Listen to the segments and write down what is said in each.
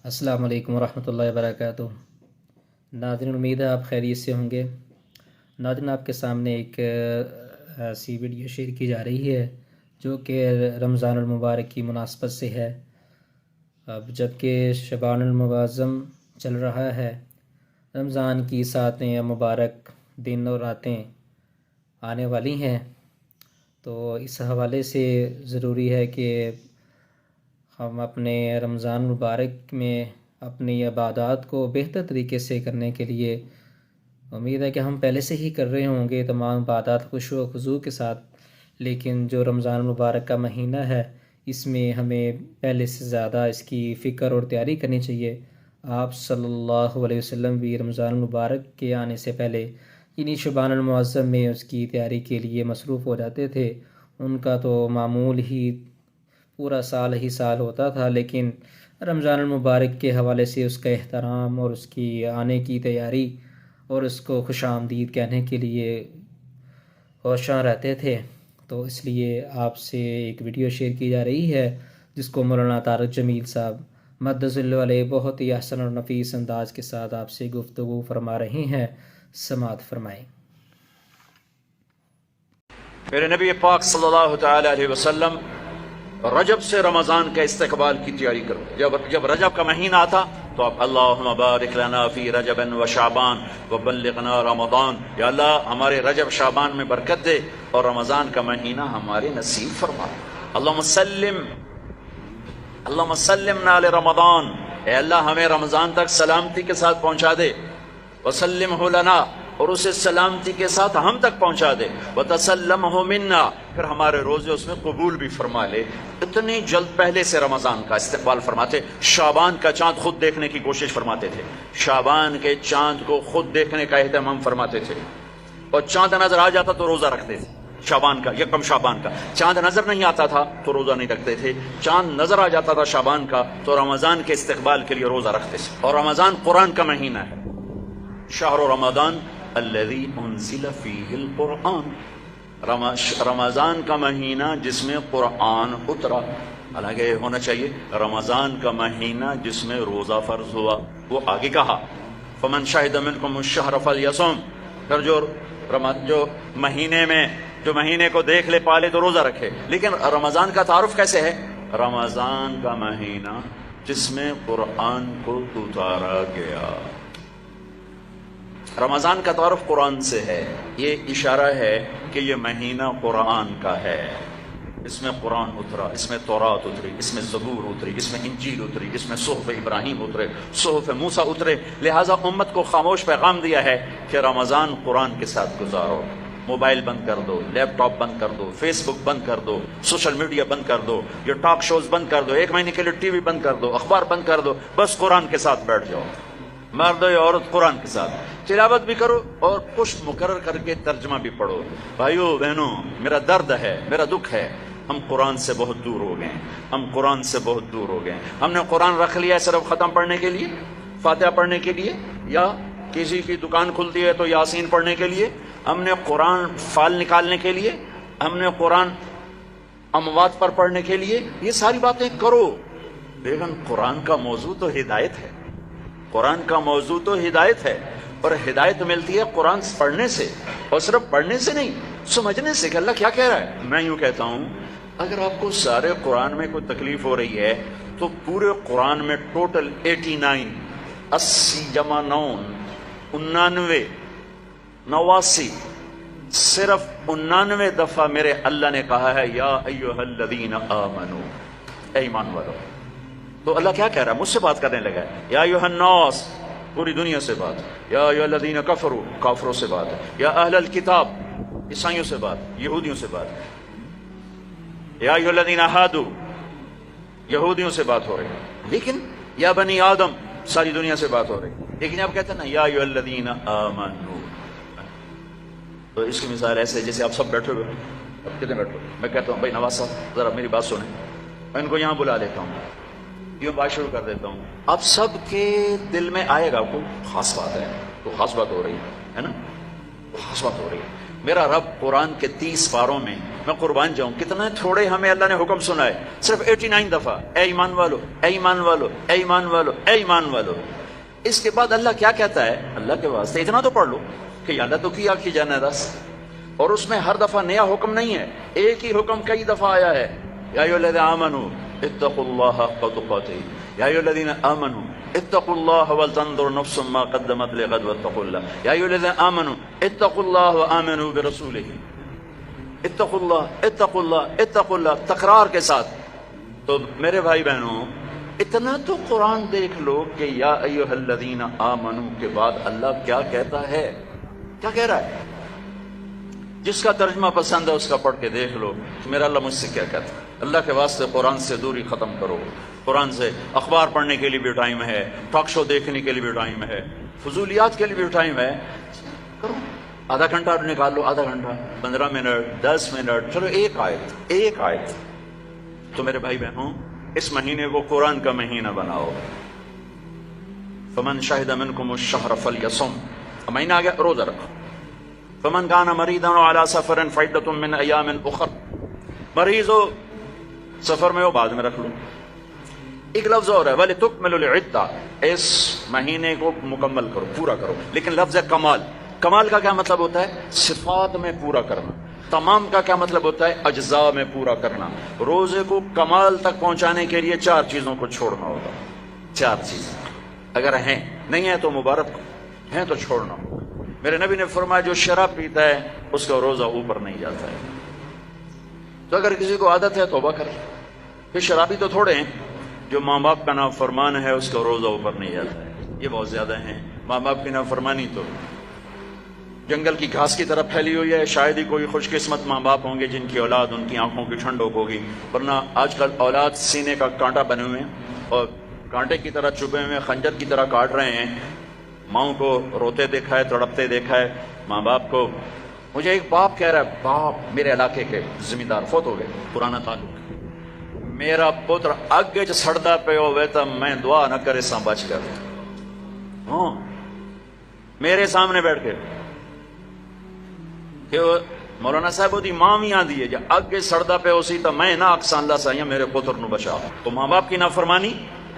السلام علیکم ورحمۃ اللہ وبرکاتہ۔ ناظرین، امید ہے آپ خیریت سے ہوں گے۔ ناظرین، آپ کے سامنے ایک ایسی ویڈیو شیئر کی جا رہی ہے جو کہ رمضان المبارک کی مناسبت سے ہے۔ اب جب کہ شعبان المعظم چل رہا ہے، رمضان کی ساتیں مبارک دن اور راتیں آنے والی ہیں، تو اس حوالے سے ضروری ہے کہ ہم اپنے رمضان مبارک میں اپنی عبادات کو بہتر طریقے سے کرنے کے لیے، امید ہے کہ ہم پہلے سے ہی کر رہے ہوں گے تمام عبادات خشوع و خضوع کے ساتھ، لیکن جو رمضان مبارک کا مہینہ ہے اس میں ہمیں پہلے سے زیادہ اس کی فکر اور تیاری کرنی چاہیے۔ آپ صلی اللہ علیہ وسلم بھی رمضان مبارک کے آنے سے پہلے یعنی شعبان المعظم میں اس کی تیاری کے لیے مصروف ہو جاتے تھے۔ ان کا تو معمول ہی پورا سال ہی سال ہوتا تھا، لیکن رمضان المبارک کے حوالے سے اس کا احترام اور اس کی آنے کی تیاری اور اس کو خوش آمدید کہنے کے لیے ہوشاں رہتے تھے۔ تو اس لیے آپ سے ایک ویڈیو شیئر کی جا رہی ہے جس کو مولانا طارق جمیل صاحب مدظ اللہ علیہ بہت ہی احسن اور نفیس انداز کے ساتھ آپ سے گفتگو فرما رہے ہیں۔ سماعت فرمائیں۔ میرے نبی پاک صلی اللہ تعالی علیہ وسلم رجب سے رمضان کے استقبال کی تیاری کرو۔ جب رجب کا مہینہ آتا تو آپ اللہم بارک لنا فی رجب و شعبان وبلغنا رمضان، یا اللہ ہمارے رجب شعبان میں برکت دے اور رمضان کا مہینہ ہمارے نصیب فرما۔ اللہم سلمنا لرمضان، اے اللہ ہمیں رمضان تک سلامتی کے ساتھ پہنچا دے، وسلمہ لنا، اور اسے سلامتی کے ساتھ ہم تک پہنچا دے، وتسلمہ منا، پھر ہمارے روزے اس میں قبول بھی فرما لے۔ اتنی جلد پہلے سے رمضان کا استقبال فرماتے، شعبان کا چاند خود دیکھنے کی کوشش فرماتے تھے، شعبان کے چاند کو خود دیکھنے کا اہتمام فرماتے تھے، اور چاند نظر آ جاتا تو روزہ رکھتے تھے۔ شعبان کا یکم شعبان کا چاند نظر نہیں آتا تھا تو روزہ نہیں رکھتے تھے، چاند نظر آ جاتا تھا شعبان کا تو رمضان کے استقبال کے لیے روزہ رکھتے تھے۔ اور رمضان قرآن کا مہینہ ہے، شہر رمضان الذی انزل فیہ القرآن، رمضان کا مہینہ جس میں قرآن اترا۔ حالانکہ ہونا چاہیے رمضان کا مہینہ جس میں روزہ فرض ہوا، وہ آگے کہا فمن شہد منکم الشہر فلیصم، پھر جو مہینے کو دیکھ لے پالے تو روزہ رکھے۔ لیکن رمضان کا تعارف کیسے ہے؟ رمضان کا مہینہ جس میں قرآن کو اتارا گیا۔ رمضان کا تعارف قرآن سے ہے، یہ اشارہ ہے کہ یہ مہینہ قرآن کا ہے، اس میں قرآن اترا، اس میں تورات اتری، اس میں زبور اتری، اس میں انجیل اتری، اس میں صحف ابراہیم اترے، صحف موسیٰ اترے۔ لہٰذا امت کو خاموش پیغام دیا ہے کہ رمضان قرآن کے ساتھ گزارو، موبائل بند کر دو، لیپ ٹاپ بند کر دو، فیس بک بند کر دو، سوشل میڈیا بند کر دو، یہ ٹاک شوز بند کر دو، ایک مہینے کے لیے ٹی وی بند کر دو، اخبار بند کر دو، بس قرآن کے ساتھ بیٹھ جاؤ، مرد یا عورت قرآن کے ساتھ تلاوت بھی کرو اور پشت مقرر کر کے ترجمہ بھی پڑھو۔ بھائیو بہنوں، میرا درد ہے، میرا دکھ ہے، ہم قرآن سے بہت دور ہو گئے، ہم قرآن سے بہت دور ہو گئے۔ ہم نے قرآن رکھ لیا ہے صرف ختم پڑھنے کے لیے، فاتحہ پڑھنے کے لیے، یا کسی کی دکان کھلتی ہے تو یاسین پڑھنے کے لیے، ہم نے قرآن فال نکالنے کے لیے، ہم نے قرآن اموات پر پڑھنے کے لیے، یہ ساری باتیں کرو، لیکن قرآن کا موضوع تو ہدایت ہے، قرآن کا موضوع تو ہدایت ہے، اور ہدایت ملتی ہے قرآن پڑھنے سے، اور صرف پڑھنے سے نہیں، سمجھنے سے کہ اللہ کیا کہہ رہا ہے۔ میں یوں کہتا ہوں، اگر آپ کو سارے قرآن میں کوئی تکلیف ہو رہی ہے تو پورے قرآن میں ٹوٹل 89 80 جمع 9 89 صرف 89 دفعہ میرے اللہ نے کہا ہے یا ایھا الذین آمنو، اے ایمان والو۔ تو اللہ کیا کہہ رہا ہے؟ مجھ سے بات کرنے لگا ہے، یا ایھا الناس، پوری دنیا سے بات، یا ایھا الذین کفروا، کافروں سے بات، یا اہل الکتاب، عیسائیوں سے بات، یہودیوں سے بات، یا ایھا الذین ہادوا، یہودیوں سے بات ہو رہی ہے، لیکن یا بنی آدم، ساری دنیا سے بات ہو رہی ہے، لیکن آپ کہتے ہیں نا یا ایھا الذین آمنوا۔ تو اس کی مثال ایسے جیسے آپ سب بیٹھے ہوئے، اب کتنے بیٹھے، میں کہتا ہوں بھائی نواز صاحب ذرا میری بات سنیں، میں ان کو یہاں بلا لیتا ہوں، یوں بات شروع کر دیتا ہوں، آپ سب کے دل میں آئے گا کوئی خاص بات ہے، تو خاص بات ہو رہی ہے نا، خاص بات ہو رہی ہے۔ میرا رب قرآن کے 30 پاروں میں میں قربان جاؤں، کتنا تھوڑے ہمیں اللہ نے حکم سنا ہے، صرف 89 دفعہ، اے ایمان والو، اے ایمان والو، اے ایمان والو، اے ایمان والو۔ اس کے بعد اللہ کیا کہتا ہے؟ اللہ کے واسطے اتنا تو پڑھ لو کہ اللہ تو کیا کی جانا رس، اور اس میں ہر دفعہ نیا حکم نہیں ہے، ایک ہی حکم کئی دفعہ آیا ہے۔ یا ایھا الذین آمنوا اتقوا اللہ حق تقاتہ، یا ایھا الذین آمنوا اتقوا اللہ ولتنظر نفس ما قدمت لغد واتقوا اللہ، یا ایھا الذین آمنوا اتقوا اللہ وآمنوا برسولہ، اتقوا اللہ، اتقوا اللہ، اتقوا اللہ، تکرار کے ساتھ۔ تو میرے بھائی بہنوں، اتنا تو قرآن دیکھ لو کہ یا ایھا الذین آمنوا کے بعد اللہ کیا کہتا ہے، کیا کہہ رہا ہے؟ جس کا ترجمہ پسند ہے اس کا پڑھ کے دیکھ لو کہ میرا اللہ مجھ سے کیا کہتا ہے۔ اللہ کے واسطے قرآن سے دوری ختم کرو، قرآن سے اخبار پڑھنے کے لیے بھی ٹائم ہے، ٹاک شو دیکھنے کے لیے بھی ٹائم ہے، فضولیات کے لیے بھی ٹائم ہے، کرو آدھا گھنٹہ نکال لو، آدھا گھنٹہ، 15 منٹ، 10 منٹ، چلو ایک آیت۔ تو میرے بھائی بہنوں، اس مہینے کو قرآن کا مہینہ بناؤ۔ فمن شہد منکم الشہر فلیصم، مہینہ آ گیا، روزہ رکھو۔ فمن کان مریضا علی سفر فعدۃ من ایام اخر، مریض ہو، سفر میں ہو، بعد میں رکھ لو۔ ایک لفظ اور ہے وَلِتُكْمِلُوا الْعِدَّةَ، اس مہینے کو مکمل کرو، پورا کرو، لیکن لفظ ہے کمال۔ کمال کا کیا مطلب ہوتا ہے؟ صفات میں پورا کرنا۔ تمام کا کیا مطلب ہوتا ہے؟ اجزاء میں پورا کرنا۔ روزے کو کمال تک پہنچانے کے لیے 4 چیزوں کو چھوڑنا ہوگا، 4 چیزیں اگر ہیں، نہیں ہیں تو مبارک، ہیں تو چھوڑنا ہوگا۔ میرے نبی نے فرمایا جو شراب پیتا ہے اس کا روزہ اوپر نہیں جاتا ہے۔ تو اگر کسی کو عادت ہے توبہ کر، پھر شرابی تو تھوڑے ہیں، جو ماں باپ کا نافرمان ہے اس کا روزہ اوپر نہیں جاتا ہے، یہ بہت زیادہ ہیں۔ ماں باپ کی نافرمانی تو جنگل کی گھاس کی طرح پھیلی ہوئی ہے، شاید ہی کوئی خوش قسمت ماں باپ ہوں گے جن کی اولاد ان کی آنکھوں کی ٹھنڈک ہوگی، ورنہ آج کل اولاد سینے کا کانٹا بنے ہوئے ہیں اور کانٹے کی طرح چبھے ہوئے، خنجر کی طرح کاٹ رہے ہیں۔ ماؤں کو روتے دیکھا ہے، تڑپتے دیکھا ہے، ماں باپ کو۔ مجھے ایک باپ کہہ رہا ہے، باپ میرے علاقے کے زمیندار فوت ہو گئے، پرانا تعلق، میرا پتر اگے چ سڑدا پہ ہوئے تو میں دعا نہ کرے سا بچ کر، ہاں میرے سامنے بیٹھ کے کہ مولانا صاحب دی ماں بھی آندی ہے جی اگے سڑدا پہ ہو سی تو میں نہ اکسان اللہ سائیں میرے پتر نو بچا۔ تو ماں باپ کی نافرمانی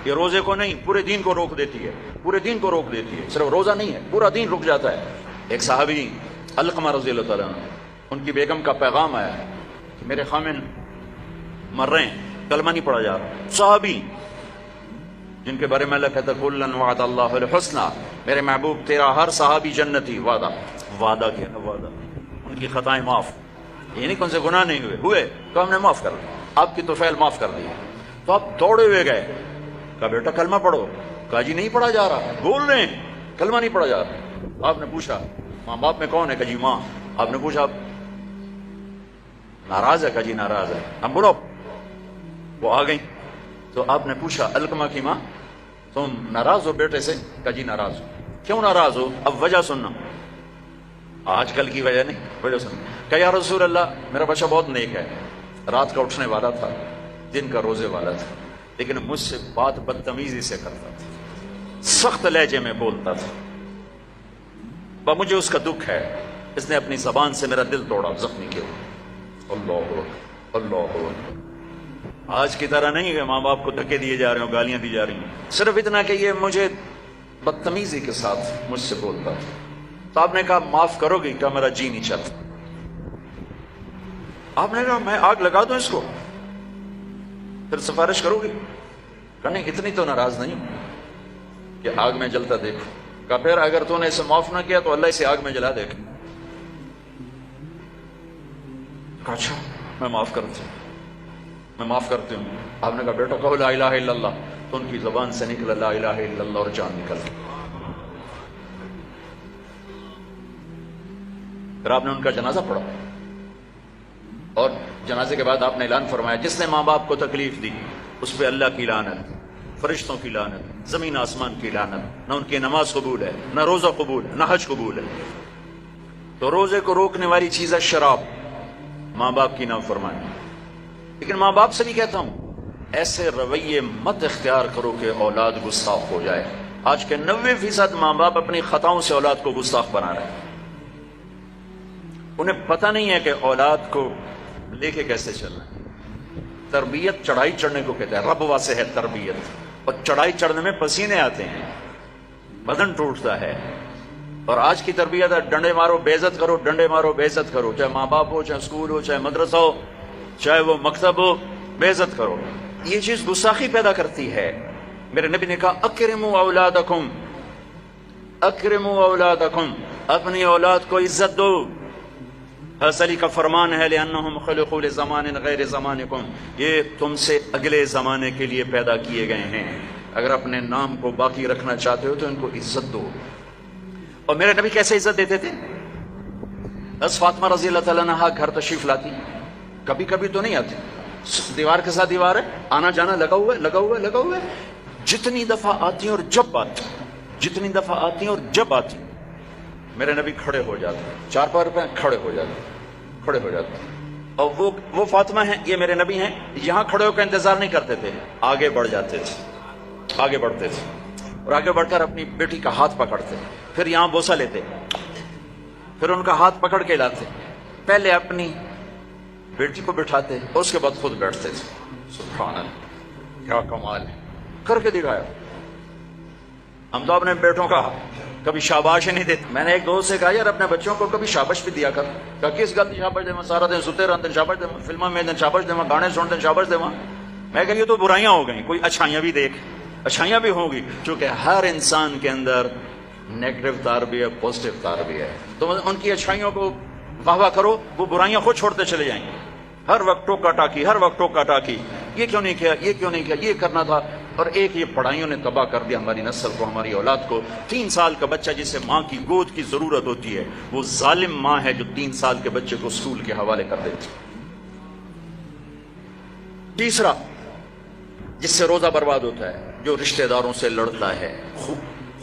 یہ روزے کو نہیں پورے دین کو روک دیتی ہے، پورے دین کو روک دیتی ہے، صرف روزہ نہیں ہے، پورا دین رک جاتا ہے۔ ایک صحابی علقمہ رضی اللہ تعالیٰ عنہ، ان کی بیگم کا پیغام آیا ہے کہ میرے خامن مر رہے ہیں، کلمہ نہیں پڑھا جا رہا۔ صحابی جن کے بارے میں اللہ کہتا ہے کُلًا وعد اللہ الحسنى، میرے محبوب تیرا ہر صحابی جنتی، وعدہ کیا نا، وعدہ۔ ان کی خطائیں معاف، یہ نہیں کہ ان سے گناہ نہیں ہوئے تو ہم نے معاف کر دیا، آپ کی توفیل معاف کر دی۔ تو آپ دوڑے ہوئے گئے، کہا بیٹا کلمہ پڑھو، کہا جی نہیں پڑھا جا رہا، بول رہے ہیں کلمہ نہیں پڑھا جا رہا۔ آپ نے پوچھا ماں باپ میں کون ہے؟ کہا جی ماں۔ آپ نے پوچھا ناراض ہے؟ کہا جی ناراض ہے۔ ہم بولو، وہ آ گئی تو آپ نے پوچھا علقمہ کی ماں تم ناراض ہو بیٹے سے؟ کہا جی ناراض ہو۔ کیوں ناراض ہو؟ اب وجہ سننا، آج کل کی وجہ نہیں، وجہ سننا۔ کہا یا رسول اللہ میرا بچہ بہت نیک ہے، رات کا اٹھنے والا تھا، دن کا روزے والا تھا، لیکن مجھ سے بات بدتمیزی سے کرتا تھا، سخت لہجے میں بولتا تھا، مجھے اس کا دکھ ہے، اس نے اپنی زبان سے میرا دل توڑا، زخمی کیا۔ اللہ اللہ، آج کی طرح نہیں کہ ماں باپ کو دھکے دیے جا رہے ہوں، گالیاں دی جا رہی ہیں، صرف اتنا کہ یہ مجھے بدتمیزی کے ساتھ مجھ سے بولتا تھا۔ تو آپ نے کہا معاف کرو گی؟ کہا میرا جی نہیں چاہتا۔ آپ نے کہا میں آگ لگا دوں اس کو، پھر سفارش کرو گی؟ کہا نہیں اتنی تو ناراض نہیں کہ آگ میں جلتا دیکھو۔ کہا پھر اگر تو نے اسے معاف نہ کیا تو اللہ اسے آگ میں جلا دے گا۔ کہا اچھا میں معاف کرتی ہوں، میں معاف کرتی ہوں۔ آپ نے کہا بیٹا کہو لا الہ الا اللہ، تو ان کی زبان سے نکلا لا الہ الا اللہ اور جان نکل گئی۔ پھر آپ نے ان کا جنازہ پڑھا اور جنازے کے بعد آپ نے اعلان فرمایا جس نے ماں باپ کو تکلیف دی اس پہ اللہ کی لعنت، فرشتوں کی لعنت، زمین آسمان کی لعنت، نہ ان کی نماز قبول ہے، نہ روزہ قبول ہے، نہ حج قبول ہے۔ تو روزے کو روکنے والی چیز ہے شراب، ماں باپ کی نافرمانی۔ لیکن ماں باپ سے بھی کہتا ہوں ایسے رویے مت اختیار کرو کہ اولاد گستاخ ہو جائے۔ آج کے 90% ماں باپ اپنی خطاؤں سے اولاد کو گستاخ بنا رہے ہیں۔ انہیں پتہ نہیں ہے کہ اولاد کو لے کے کیسے چلنا ہے؟ تربیت چڑھائی چڑھنے کو کہتے ہیں، رب واسے ہے تربیت، اور چڑھائی چڑھنے میں پسینے آتے ہیں، بدن ٹوٹتا ہے۔ اور آج کی تربیت ہے ڈنڈے مارو بے عزت کرو، ڈنڈے مارو بے عزت کرو، چاہے ماں باپ ہو، چاہے اسکول ہو، چاہے مدرسہ ہو، چاہے وہ مکتب ہو، بے عزت کرو۔ یہ چیز گستاخی پیدا کرتی ہے۔ میرے نبی نے کہا اکرموا اولادکم، اکرموا اولادکم، اپنی اولاد کو عزت دو۔ حضرت علی کا فرمان ہے لأنہم خلقوا لزمان غیر زمانکم، یہ تم سے اگلے زمانے کے لیے پیدا کیے گئے ہیں، اگر اپنے نام کو باقی رکھنا چاہتے ہو تو ان کو عزت دو۔ اور میرے نبی کیسے عزت دیتے تھے؟ بس فاطمہ رضی اللہ تعالیٰ عنہا گھر تشریف لاتی، کبھی کبھی تو نہیں آتی، دیوار کے ساتھ دیوار ہے، آنا جانا لگا ہوا ہے، لگا ہوا ہے، لگا ہوا ہے، جتنی دفعہ آتی ہیں اور جب آتی، جتنی دفعہ آتی ہیں اور جب آتی، میرے نبی کھڑے ہو جاتے، چار پیر پہ کھڑے ہو جاتے، کھڑے ہو جاتے۔ اور وہ فاطمہ ہیں، یہ میرے نبی ہیں، یہاں کھڑے ہو کر انتظار نہیں کرتے تھے، آگے بڑھ جاتے تھے، آگے بڑھتے تھے، اور آگے بڑھ کر اپنی بیٹی کا ہاتھ پکڑتے، پھر یہاں بوسہ لیتے، پھر ان کا ہاتھ پکڑ کے لاتے، پہلے اپنی بیٹی کو بٹھاتے اور اس کے بعد خود بیٹھتے تھے۔ سبحان اللہ، کیا کمال ہے، کر کے دکھایا۔ ہم تو اپنے بیٹوں کا کبھی شاباش ہی نہیں دیتے۔ میں نے ایک دوست سے کہا یار اپنے بچوں کو کبھی شاباش بھی دیا کر، کہ کس گل کی شاباش دے، سارا دن ستے رہتے شاباش دے، فلموں میں شاباش دے، گانے سنتے شاباش دے۔ میں کہ یہ تو برائیاں ہو گئیں، کوئی اچھائیاں بھی دیکھ، اچھائیاں بھی ہوں گی، چونکہ ہر انسان کے اندر نیگیٹو تار بھی ہے، پازیٹیو تار بھی ہے، تو ان کی اچھائیوں کو واہ واہ کرو، وہ برائیاں خود چھوڑتے چلے جائیں گے۔ ہر وقت ٹوکا ٹاکی، ہر وقت ٹوکا ٹاکی، یہ کیوں نہیں کیا، یہ کیوں نہیں کیا، یہ کرنا تھا۔ اور ایک یہ پڑھائیوں نے تباہ کر دیا ہماری نسل کو، ہماری اولاد کو۔ 3 سال کا بچہ جسے ماں کی گود کی ضرورت ہوتی ہے، وہ ظالم ماں ہے جو 3 سال کے بچے کو اسکول کے حوالے کر دیتی۔ تیسرا جس سے روزہ برباد ہوتا ہے، جو رشتہ داروں سے لڑتا ہے،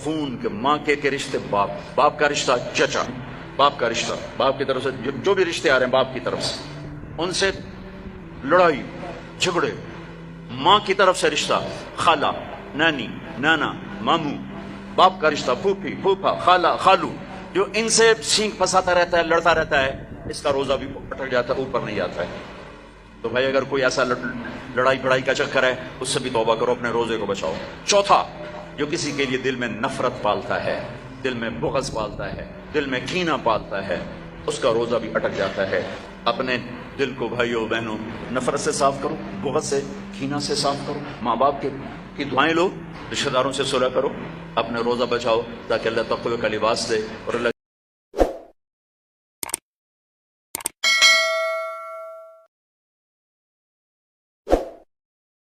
خون کے، ماں کے رشتے، باپ کا رشتہ، چچا باپ کا رشتہ، باپ کی طرف سے جو بھی رشتے آ رہے ہیں باپ کی طرف سے، ان سے لڑائی جھگڑے۔ ماں کی طرف سے رشتہ، خالہ، نانی، نانا، ماموں، باپ کا رشتہ، پھوپھی، پھوپھا، خالہ، خالو، جو ان سے سینگ پھنساتا رہتا ہے، لڑتا رہتا ہے، اس کا روزہ بھی اٹک جاتا ہے، اوپر نہیں جاتا ہے۔ تو بھائی اگر کوئی ایسا لڑائی بڑائی کا چکر ہے، اس سے بھی توبہ کرو، اپنے روزے کو بچاؤ۔ چوتھا، جو کسی کے لیے دل میں نفرت پالتا ہے، دل میں بغض پالتا ہے، دل میں کینہ پالتا ہے، اس کا روزہ بھی اٹک جاتا ہے۔ اپنے دل کو بھائیوں بہنوں نفرت سے صاف کرو، بغض سے، کینہ سے صاف کرو، ماں باپ کی دعائیں لو، رشتہ داروں سے صلح کرو، اپنے روزہ بچاؤ تاکہ اللہ تقوی کا لباس دے اور اللہ